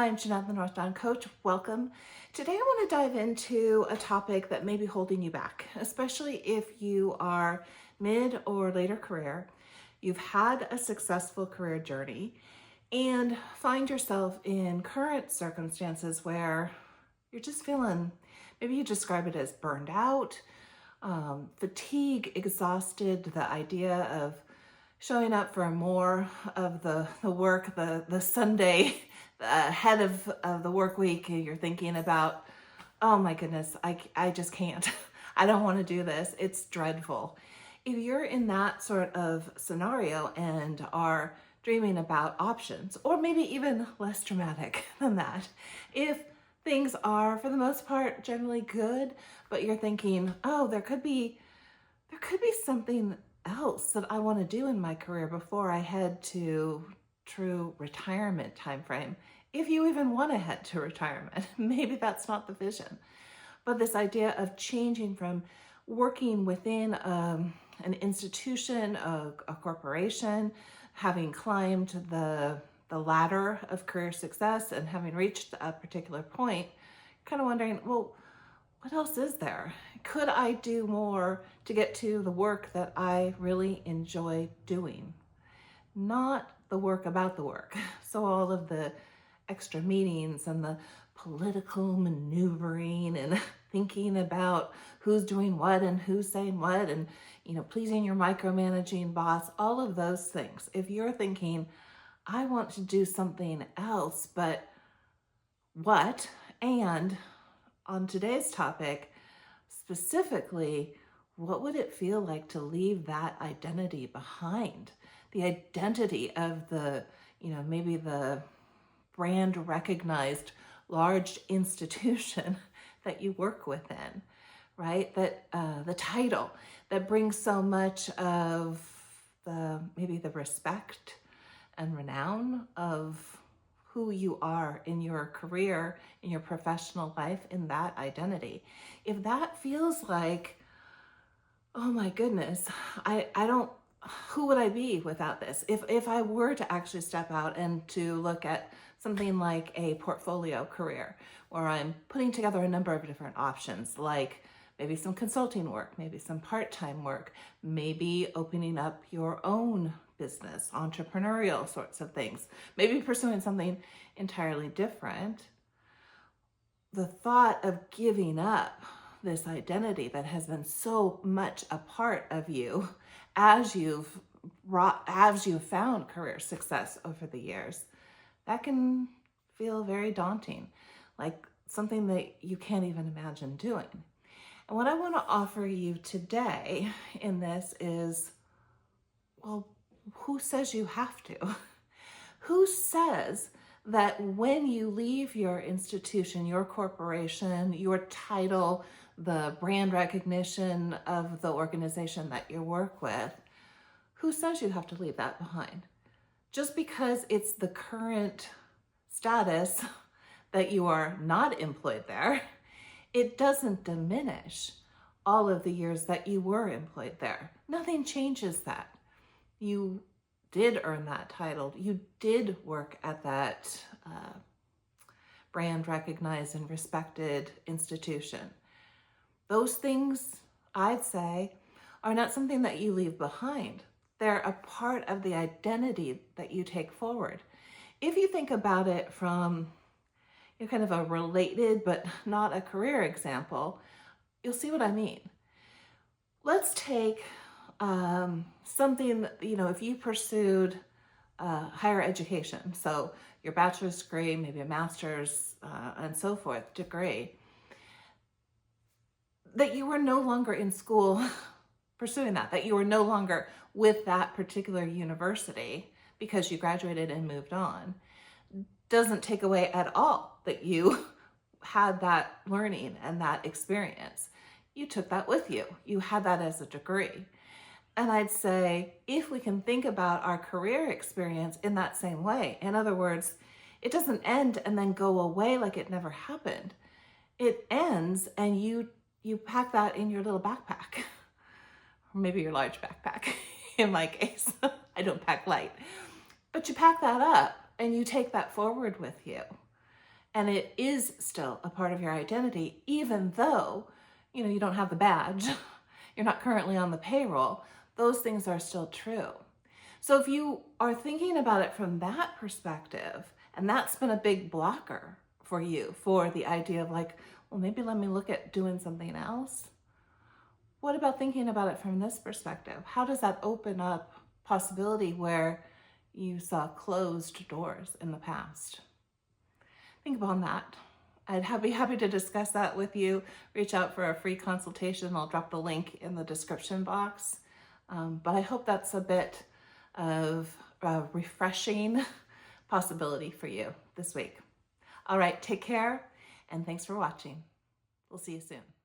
I'm Jeanette, the Northbound Coach. Welcome. Today I want to dive into a topic that may be holding you back, especially if you are mid or later career, you've had a successful career journey, and find yourself in current circumstances where you're just feeling, maybe you describe it as burned out, fatigue, exhausted, the idea of showing up for more of the work, the Sunday ahead of the work week. You're thinking about, oh my goodness, I just can't. I don't want to do this. It's dreadful. If you're in that sort of scenario and are dreaming about options, or maybe even less dramatic than that, if things are for the most part generally good, but you're thinking, oh, there could be something else that I want to do in my career before I head to true retirement timeframe. If you even want to head to retirement, maybe that's not the vision. But this idea of changing from working within an institution, a corporation, having climbed the ladder of career success and having reached a particular point, kind of wondering, well, what else is there? Could I do more to get to the work that I really enjoy doing? Not the work about the work. So all of the extra meetings and the political maneuvering and thinking about who's doing what and who's saying what and pleasing your micromanaging boss, all of those things. If you're thinking, I want to do something else, but what? And on today's topic, specifically, what would it feel like to leave that identity behind? The identity of maybe the brand recognized large institution that you work within, right? That the title that brings so much of maybe the respect and renown of who you are in your career, in your professional life, in that identity. If that feels like, oh my goodness, I don't, who would I be without this? If I were to actually step out and to look at something like a portfolio career where I'm putting together a number of different options, like maybe some consulting work, maybe some part-time work, maybe opening up your own business, entrepreneurial sorts of things, maybe pursuing something entirely different. The thought of giving up this identity that has been so much a part of you as you've found career success over the years, that can feel very daunting, like something that you can't even imagine doing. And what I want to offer you today in this is, well, who says you have to? Who says that when you leave your institution, your corporation, your title, the brand recognition of the organization that you work with, who says you have to leave that behind? Just because it's the current status that you are not employed there, it doesn't diminish all of the years that you were employed there. Nothing changes that. You did earn that title. You did work at that brand recognized and respected institution. Those things, I'd say, are not something that you leave behind. They're a part of the identity that you take forward. If you think about it from kind of a related but not a career example, you'll see what I mean. Let's take something, if you pursued higher education, so your bachelor's degree, maybe a master's, and so forth degree, that you were no longer in school pursuing that you were no longer with that particular university because you graduated and moved on, doesn't take away at all that you had that learning and that experience. You took that with you. You had that as a degree. And I'd say, if we can think about our career experience in that same way, in other words, it doesn't end and then go away like it never happened. It ends and you pack that in your little backpack, or maybe your large backpack. In my case, I don't pack light, but you pack that up and you take that forward with you. And it is still a part of your identity, even though, you don't have the badge, you're not currently on the payroll. Those things are still true. So if you are thinking about it from that perspective, and that's been a big blocker for you, for the idea of like, well, maybe let me look at doing something else. What about thinking about it from this perspective? How does that open up possibility where you saw closed doors in the past? Think upon that. I'd be happy to discuss that with you. Reach out for a free consultation. I'll drop the link in the description box. But I hope that's a bit of a refreshing possibility for you this week. All right, take care, and thanks for watching. We'll see you soon.